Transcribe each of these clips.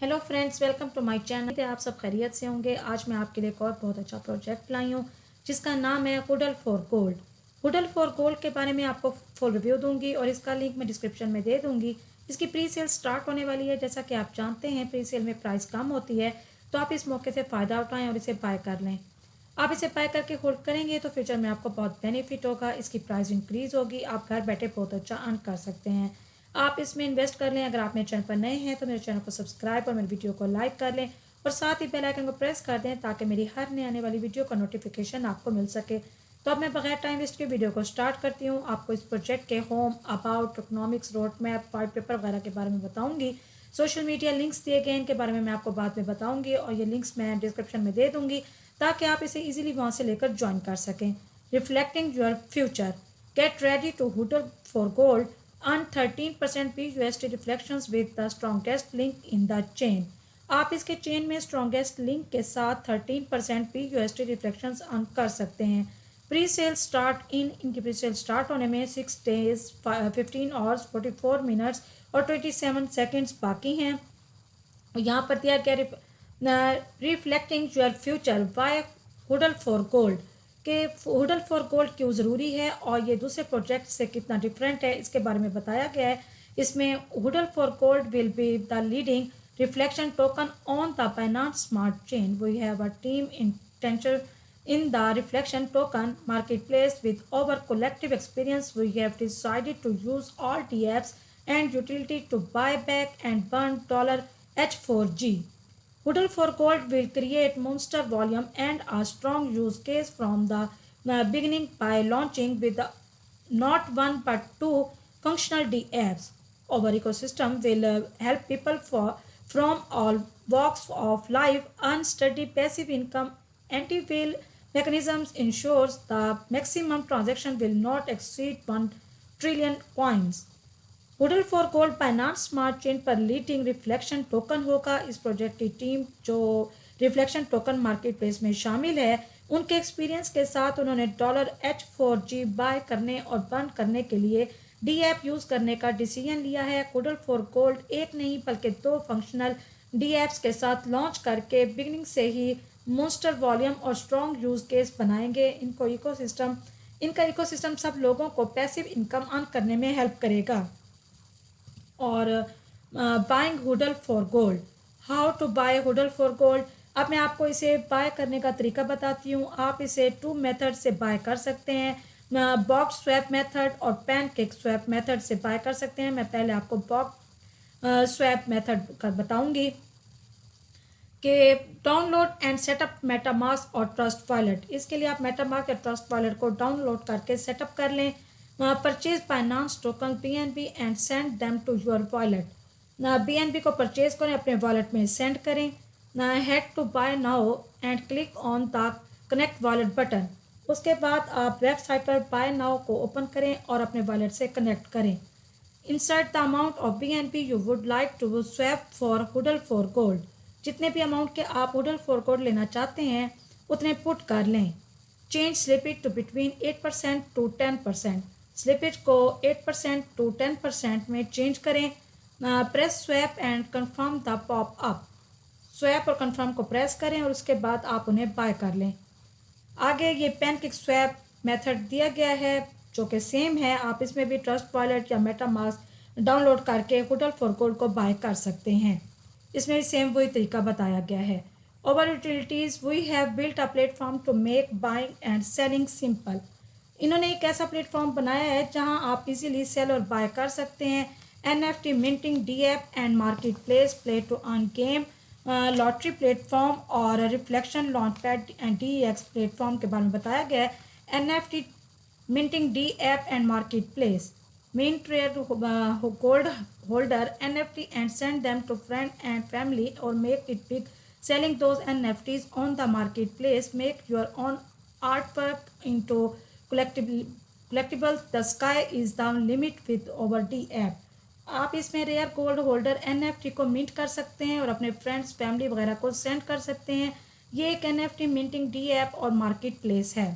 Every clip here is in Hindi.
Hello friends, welcome to my channel. आप सब खैरियत से होंगे। आज मैं आपके लिए एक और बहुत अच्छा प्रोजेक्ट लाई हूँ जिसका नाम है हुडल फॉर गोल्ड। हुडल फॉर गोल्ड के बारे में आपको फुल रिव्यू दूंगी और इसका लिंक मैं डिस्क्रिप्शन में दे दूंगी। इसकी प्री सेल स्टार्ट होने वाली है। जैसा कि आप जानते हैं, प्री सेल में प्राइस कम होती है, तो आप इस मौके से फ़ायदा उठाएं और इसे बाय कर लें। आप इसे बाय करके होल्ड करेंगे तो फ्यूचर में आपको बहुत बेनिफिट होगा। इसकी प्राइस इंक्रीज़ होगी, आप घर बैठे बहुत अच्छा अर्न कर सकते हैं। आप इसमें इन्वेस्ट कर लें। अगर आप मेरे चैनल पर नए हैं तो मेरे चैनल को सब्सक्राइब और मेरे वीडियो को लाइक कर लें और साथ ही बेल आइकन को प्रेस कर दें ताकि मेरी हर नई आने वाली वीडियो का नोटिफिकेशन आपको मिल सके। तो अब मैं बगैर टाइम वेस्ट के वीडियो को स्टार्ट करती हूँ। आपको इस प्रोजेक्ट के home, about, economics, road map, white paper वगैरह के बारे में बताऊंगी। सोशल मीडिया लिंक्स दिए गए हैं, इनके बारे में मैं आपको बाद में बताऊंगी और ये लिंक्स मैं डिस्क्रिप्शन में दे दूंगी ताकि आप इसे इजीली वहाँ से लेकर ज्वाइन कर सकें। Reflecting your future, get ready to huddle for gold, earn 13% PUSD reflections with the strongest link in the chain. आप इसके चेन में स्ट्रॉन्गेस्ट लिंक के साथ 13% PUSD रिफ्लेक्शंस अर्न कर सकते हैं। प्री सेल स्टार्ट इनकी प्री सेल स्टार्ट होने में 6 days 15 hours 44 मिनट्स और 27 सेकेंड्स बाकी हैं। यहाँ पर दिया गया reflecting your future why huddle for gold के हुडल फॉर गोल्ड क्यों ज़रूरी है और ये दूसरे प्रोजेक्ट से कितना डिफरेंट है, इसके बारे में बताया गया है। इसमें huddle for gold will be the leading reflection token on the Binance smart chain. We have a team intention in the reflection token marketplace with our collective experience. We have decided to use all DApps and utility to buy back and burn $H4G. Huddle for Gold will create monster volume and a strong use case from the beginning by launching with not one but two functional DApps. Our ecosystem will help people from all walks of life earn steady passive income. Anti-whale mechanisms ensures the maximum transaction will not exceed 1 trillion coins. Huddle for gold Binance smart chain पर लीडिंग रिफ्लेक्शन टोकन होगा। इस प्रोजेक्ट की टीम जो रिफ्लेक्शन टोकन मार्केट प्लेस में शामिल है, उनके एक्सपीरियंस के साथ उन्होंने $H4G बाय करने और बर्न करने के लिए डी ऐप यूज़ करने का डिसीजन लिया है। हुडल फॉर गोल्ड एक नहीं बल्कि दो फंक्शनल डी ऐप्स के साथ लॉन्च करके बिगनिंग से ही मोस्टर वॉल्यूम और स्ट्रॉन्ग यूज़ केस बनाएंगे। इनका इकोसिस्टम सब लोगों को पैसिव इनकम अर्न करने में हेल्प करेगा। और buying huddle for gold, how to buy huddle for gold. अब मैं आपको इसे बाय करने का तरीका बताती हूँ। आप इसे 2 मेथड से बाय कर सकते हैं। बॉक्स स्वैप मेथड और पैनकेक स्वैप मेथड से बाय कर सकते हैं। मैं पहले आपको बॉक्स स्वैप मेथड का बताऊंगी कि डाउनलोड एंड सेटअप मेटामास्क और ट्रस्ट वॉलेट। इसके लिए आप मेटामास्क या ट्रस्ट वॉलेट को डाउनलोड करके सेटअप कर लें। Purchase Binance token BNB and send them to your wallet. BNB को परचेज करें, अपने वॉलेट में सेंड करें। Head to buy now and click on the connect wallet button. उसके बाद आप वेबसाइट पर बाय नाउ को ओपन करें और अपने वॉलेट से कनेक्ट करें। Insert the amount of BNB you would like to swap for huddle for gold. जितने भी अमाउंट के आप हुडल फॉर गोल्ड लेना चाहते हैं उतने पुट कर लें। Change slippage to between 8% to 10%। Slippage को 8% टू 10% में चेंज करें। Press swap and confirm the pop up. Swap और कंफर्म को प्रेस करें और उसके बाद आप उन्हें बाय कर लें। आगे ये पैनकेक स्वैप मेथड दिया गया है जो कि सेम है। आप इसमें भी ट्रस्ट वॉलेट या मेटामास्क डाउनलोड करके हुडल फॉर गोल्ड को बाय कर सकते हैं। इसमें भी सेम वही तरीका बताया गया है। Our utilities, we have built a platform to make buying and selling simple. इन्होंने एक ऐसा प्लेटफॉर्म बनाया है जहां आप इजीली सेल और बाय कर सकते हैं। NFT minting, D app and market place, play to earn game, lottery platform और reflection launch pad and DEX platform के बारे में बताया गया है। NFT minting, D app and market place, mint rare gold holder NFT and send them to friend and family or make it big selling those NFTs on the marketplace. Make your own artwork into collectibles. The sky is the limit with our D app. आप इसमें रेयर गोल्ड होल्डर NFT को मिंट कर सकते हैं और अपने फ्रेंड्स, फैमिली वगैरह को सेंड कर सकते हैं। ये एक NFT मिंटिंग डी ऐप और मार्केट प्लेस है।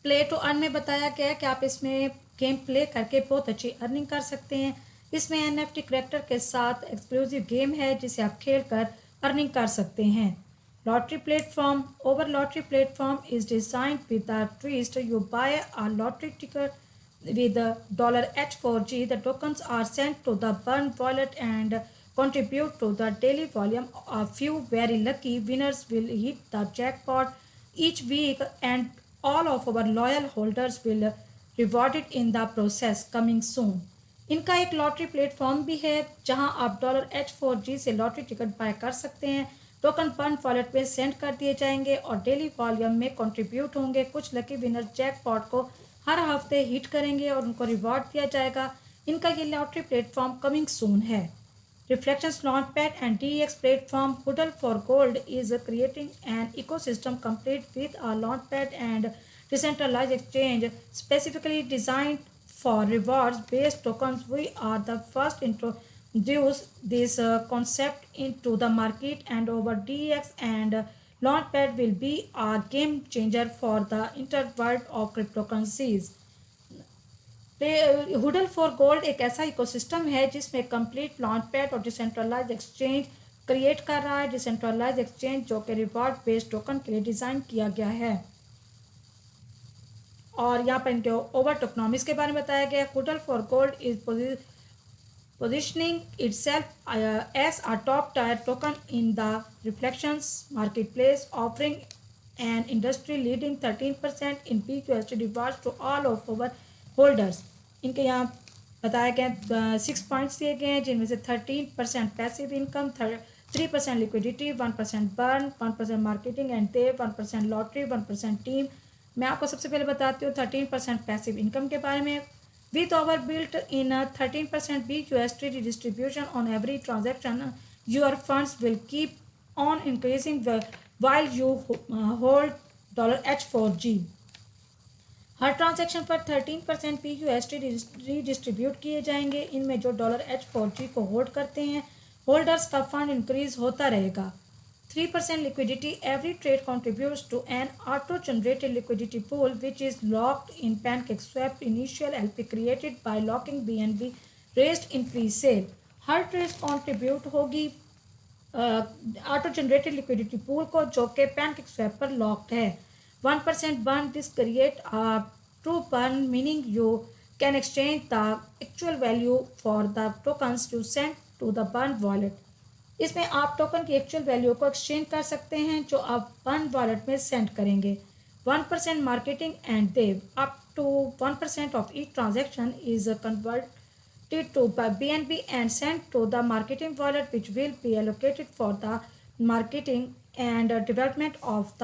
प्ले टू अर्न में बताया गया है कि आप इसमें गेम प्ले करके बहुत अच्छी अर्निंग कर सकते हैं। इसमें NFT करेक्टर के साथ एक्सक्लूसिव गेम है जिसे आप खेल कर अर्निंग कर सकते हैं। Lottery platform our lottery platform is designed with the twist you buy a lottery ticket with $H4G. The tokens are sent to the Burn wallet and contribute to the daily volume. A few very lucky winners will hit the jackpot each week, and all of our loyal holders will rewarded in the process. Coming soon. इनका एक लॉटरी प्लेटफॉर्म भी है जहां आप $H4G से लॉटरी टिकट बाय कर सकते हैं। टोकन बर्न वॉलेट में सेंड कर दिए जाएंगे और डेली वॉल्यूम में कंट्रीब्यूट होंगे। कुछ लकी विनर जैकपॉट को हर हफ्ते हिट करेंगे और उनको रिवॉर्ड दिया जाएगा। इनका ये लॉटरी प्लेटफॉर्म कमिंग सून है। Reflections launchpad and DEX platform huddle for gold is creating an ecosystem complete with a launchpad and decentralized exchange specifically designed for rewards based tokens. We are the first introduce this concept into the market, and our DEX and Launchpad will be a game changer for the interworld of cryptocurrencies. Huddle for gold एक ऐसा इकोसिस्टम है जिसमें कंप्लीट लॉन्चपैड और डिसेंट्रलाइज एक्सचेंज क्रिएट कर रहा है। डिसेंट्रलाइज एक्सचेंज जो कि रिवॉर्ड बेस्ड टोकन के लिए डिज़ाइन किया गया है। और यहाँ पर इनके ओवर टोकनॉमिक्स के बारे में बताया गया। Huddle for gold is positioning itself as a top tier token in the reflections marketplace, offering an industry leading 13% in PQST rewards to all of our holders. इनके यहाँ बताया गया 6 पॉइंट्स दिए गए हैं जिनमें से 13% passive income, 3% liquidity, 1% burn, 1% marketing and पे, 1% लॉटरी, 1% टीम। मैं आपको सबसे पहले बताती हूँ 13% पैसिव इनकम के बारे में। With over built in 13% BQST distribution on every transaction, your funds will keep on increasing while you hold $H4G। Her transaction पर 13% PQST डिस्ट्रीब्यूट किए जाएंगे। इनमें जो $H4G को होल्ड करते हैं होल्डर्स का फंड इंक्रीज होता रहेगा। 3% liquidity. Every trade contributes to an auto-generated liquidity pool which is locked in PancakeSwap initial LP created by locking BNB raised in pre-sale. हर ट्रेड कंट्रीब्यूट होगी ऑटो जनरेटेड लिक्विडिटी पूल को जो कि PancakeSwap पर लॉक्ड है। 1% burn this create true burn meaning you can exchange the actual value for the tokens you send to the burn wallet. इसमें आप टोकन की एक्चुअल वैल्यू को एक्सचेंज कर सकते हैं जो आप बर्न वॉलेट में सेंड करेंगे। 1% marketing and dev up to 1% of each transaction is converted to BNB and send to the marketing wallet which will be allocated for the marketing and development of the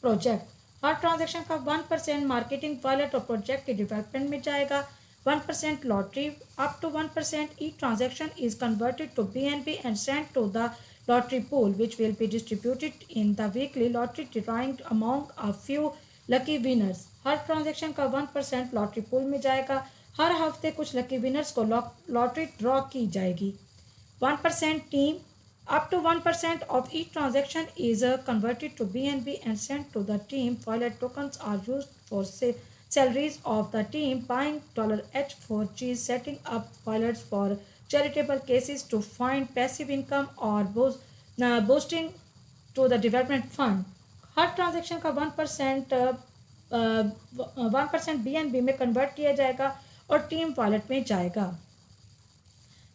project. हर ट्रांजेक्शन का 1% मार्केटिंग वॉलेट और प्रोजेक्ट के डेवलपमेंट में जाएगा। 1% lottery, up to 1% each transaction is converted to BNB and sent to the lottery pool, which will be distributed in the weekly lottery drawing among a few lucky winners. Her transaction का 1% लॉटरी पूल में जाएगा। हर हफ्ते कुछ लकी विनर्स को लॉटरी ड्रॉ की जाएगी। 1% team, up to 1% of each transaction is converted to BNB and sent to the team. Wallet tokens are used for salaries of the team, buying $H4G, setting up wallets for charitable cases to find passive income or boosting to the development fund. Her transaction का 1% BNB में कन्वर्ट किया जाएगा और टीम वॉलेट में जाएगा।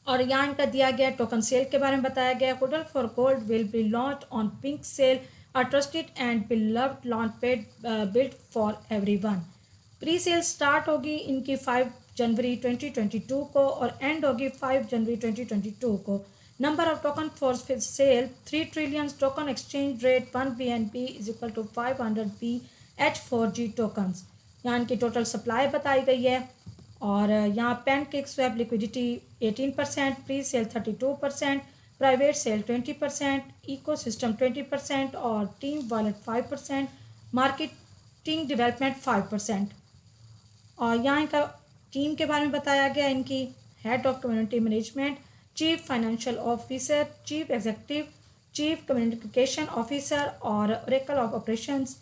और यहाँ इनका दिया गया टोकन सेल के बारे में बताया गया। Huddle for gold will be launch on pink Sale, a trusted and beloved launchpad built for everyone. Pre sale start होगी इनकी 5 जनवरी 2022 को और एंड होगी 5 जनवरी 2022 को। Number of token for sale 3 trillion. Token exchange rate 1 BNB is equal to 500 BH4G tokens. यहाँ इनकी टोटल सप्लाई बताई गई है। और यहाँ PancakeSwap liquidity 18%, pre sale 32%, private sale 20%, ecosystem 20% और टीम वॉलेट 5%, मार्केटिंग डेवलपमेंट 5%। और यहाँ इनका टीम के बारे में बताया गया। इनकी head of community management, chief financial officer, chief executive, chief communication officer और ओरेकल ऑफ ऑपरेशंस।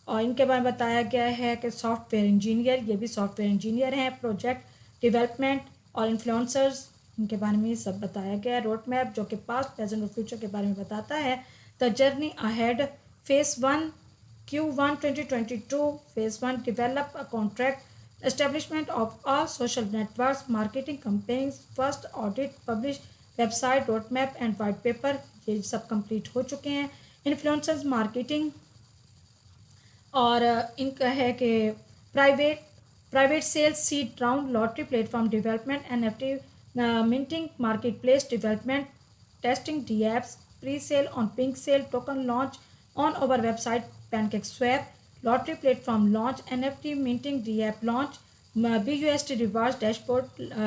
और इनके बारे में बताया गया है कि सॉफ्टवेयर इंजीनियर, ये भी सॉफ्टवेयर इंजीनियर हैं, प्रोजेक्ट डेवलपमेंट और इन्फ्लुएंसर्स इनके बारे में सब बताया गया है। रोड मैप जो कि पास्ट, प्रेजेंट और फ्यूचर के बारे में बताता है। The journey ahead, phase 1 Q1 2022, phase 1 develop a contract, establishment of all social networks, marketing campaigns, first audit, publish website, road map and white paper, ये सब कंप्लीट हो चुके हैं। इन्फ्लुएंसर्स मार्केटिंग, और इनका है कि private sales, seed round, lottery platform development, NFT minting, marketplace development, testing dApps, presale on pink cell, token launch on our website PancakeSwap, lottery platform launch, NFT minting D app launch, BUSD rewards dashboard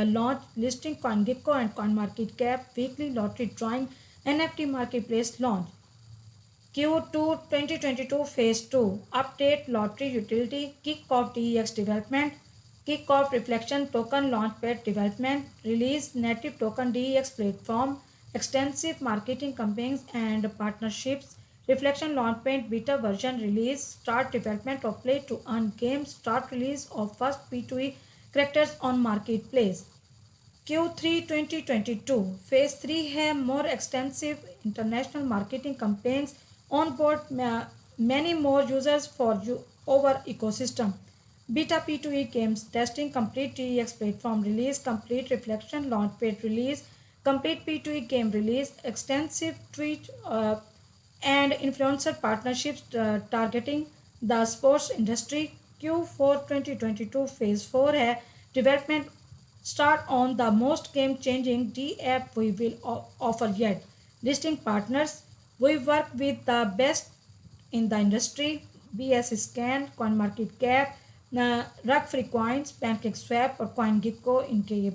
launch, listing CoinGecko and CoinMarketCap, weekly lottery drawing, NFT marketplace launch. Q2 2022 Phase 2, Update Lottery Utility, Kick-off DEX Development, Kick-off Reflection Token Launchpad Development, Release Native Token DEX Platform, Extensive Marketing Campaigns and Partnerships, Reflection Launchpad Beta Version Release, Start Development of Play to Earn Games, Start Release of First P2E Characters on Marketplace। Q3 2022 Phase 3 है more extensive international marketing campaigns, onboard many more users for over ecosystem, beta P2E games testing, complete DEX platform release, complete reflection launchpad release, complete P2E game release, extensive tweet and influencer partnerships targeting the sports industry। Q4 2022 Phase 4 है development start on the most game-changing D app we will offer yet. Listing partners, we work with the best in the industry, BS Scan, CoinMarketCap, Rug Free Coins, PancakeSwap और CoinGecko इनके ये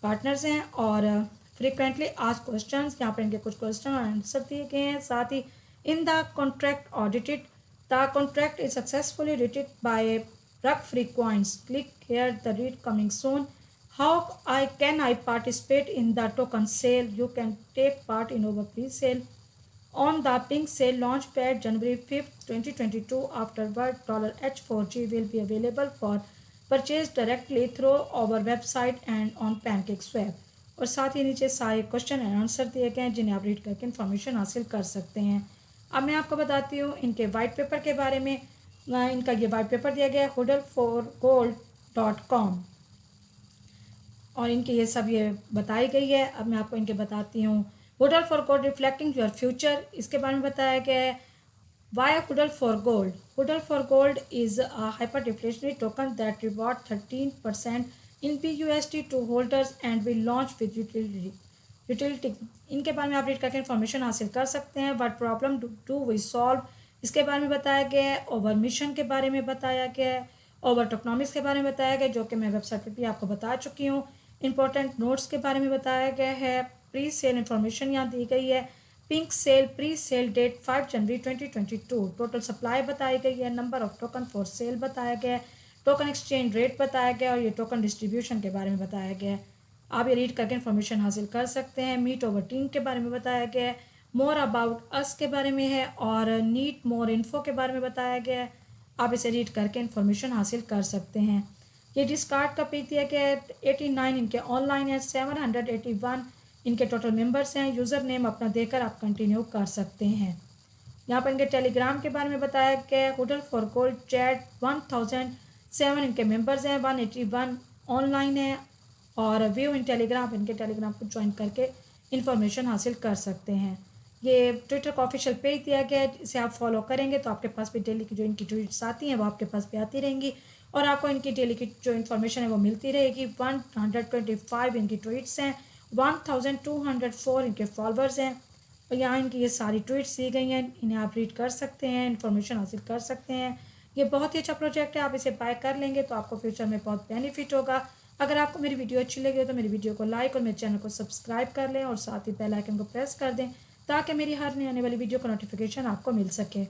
पार्टनर्स हैं। और फ्रिक्वेंटली आस्क्ड क्वेश्चंस, यहाँ पर इनके कुछ क्वेश्चन और आंसर दिए गए हैं। साथ ही in the contract audited, the contract is successfully rated by Rug Free Coins, click here the read coming soon। How can I participate in the token sale? You can take part in our pre-sale on the Pink Sale Launchpad January 5th, 2022. Afterward, $H4G will be available for purchase directly through our website and on PancakeSwap। और साथ ही नीचे सारे क्वेश्चन एंड आंसर दिए गए हैं जिन्हें आप रीड करके इन्फॉर्मेशन हासिल कर सकते हैं। अब मैं आपको बताती हूँ इनके वाइट पेपर के बारे में। इनका ये वाइट पेपर दिया गया है hodlforgold.com और इनके ये सब ये बताई गई है। अब मैं आपको इनके बताती हूँ। hodl for gold reflecting your future, इसके बारे में बताया गया है। Why hodl for gold? hodl for gold is a hyper deflationary token that reward 13% in BUSD to holders and will launch with utility. इनके बारे में आप रीड करके इन्फॉर्मेशन हासिल कर सकते हैं। What problem do we solve, इसके बारे में बताया गया है। ओवर मिशन के बारे में बताया गया है। ओवर टोकनॉमिक्स के बारे में बताया गया है जो कि मैं वेबसाइट पर भी आपको बता चुकी हूँ। इंपॉर्टेंट नोट्स के बारे में बताया गया है। प्री सेल इन्फॉर्मेशन यहाँ दी गई है। PinkSale presale date 5 जनवरी 2022। टोटल सप्लाई बताई गई है। Number of token for sale बताया गया है। टोकन एक्सचेंज रेट बताया गया और ये टोकन डिस्ट्रीब्यूशन के बारे में बताया गया है। आप ये रीड करके इन्फॉर्मेशन हासिल कर सकते हैं। मीट ओवर टीम के बारे में बताया गया है। मोर अबाउट अस के बारे में है और नीड मोर इन्फो के बारे में बताया गया है। आप इसे रीड करके इन्फॉर्मेशन हासिल कर सकते हैं। ये डिस्कार्ड का पेज दिया गया है। 89 इनके ऑनलाइन है। 781 इनके टोटल मेंबर्स हैं। यूज़र नेम अपना देकर आप कंटिन्यू कर सकते हैं। यहाँ पर इनके टेलीग्राम के बारे में बताया गया है। hodl for gold चैट 1007 इनके मेंबर्स हैं। 181 ऑनलाइन है और व्यू इन टेलीग्राम, इनके टेलीग्राम को ज्वाइन करके इन्फॉर्मेशन हासिल कर सकते हैं। ये ट्विटर का ऑफिशियल पेज दिया गया है, इसे आप फॉलो करेंगे तो आपके पास भी डेली की जो इनकी ट्वीट्स आती हैं वो आपके पास भी आती रहेंगी और आपको इनकी डेली की जो इन्फॉर्मेशन है वो मिलती रहेगी। 125 इनकी ट्वीट्स हैं। 1204 इनके फॉलोअर्स हैं और यहाँ इनकी ये सारी ट्वीट्स दी गई हैं। इन्हें आप रीड कर सकते हैं, इन्फॉर्मेशन हासिल कर सकते हैं। ये बहुत ही अच्छा प्रोजेक्ट है। आप इसे बाय कर लेंगे तो आपको फ्यूचर में बहुत बेनिफिट होगा। अगर आपको मेरी वीडियो अच्छी लगी हो तो मेरी वीडियो को लाइक और मेरे चैनल को सब्सक्राइब कर लें और साथ ही बेल आइकन को प्रेस कर दें ताकि मेरी हर नई आने वाली वीडियो का नोटिफिकेशन आपको मिल सके।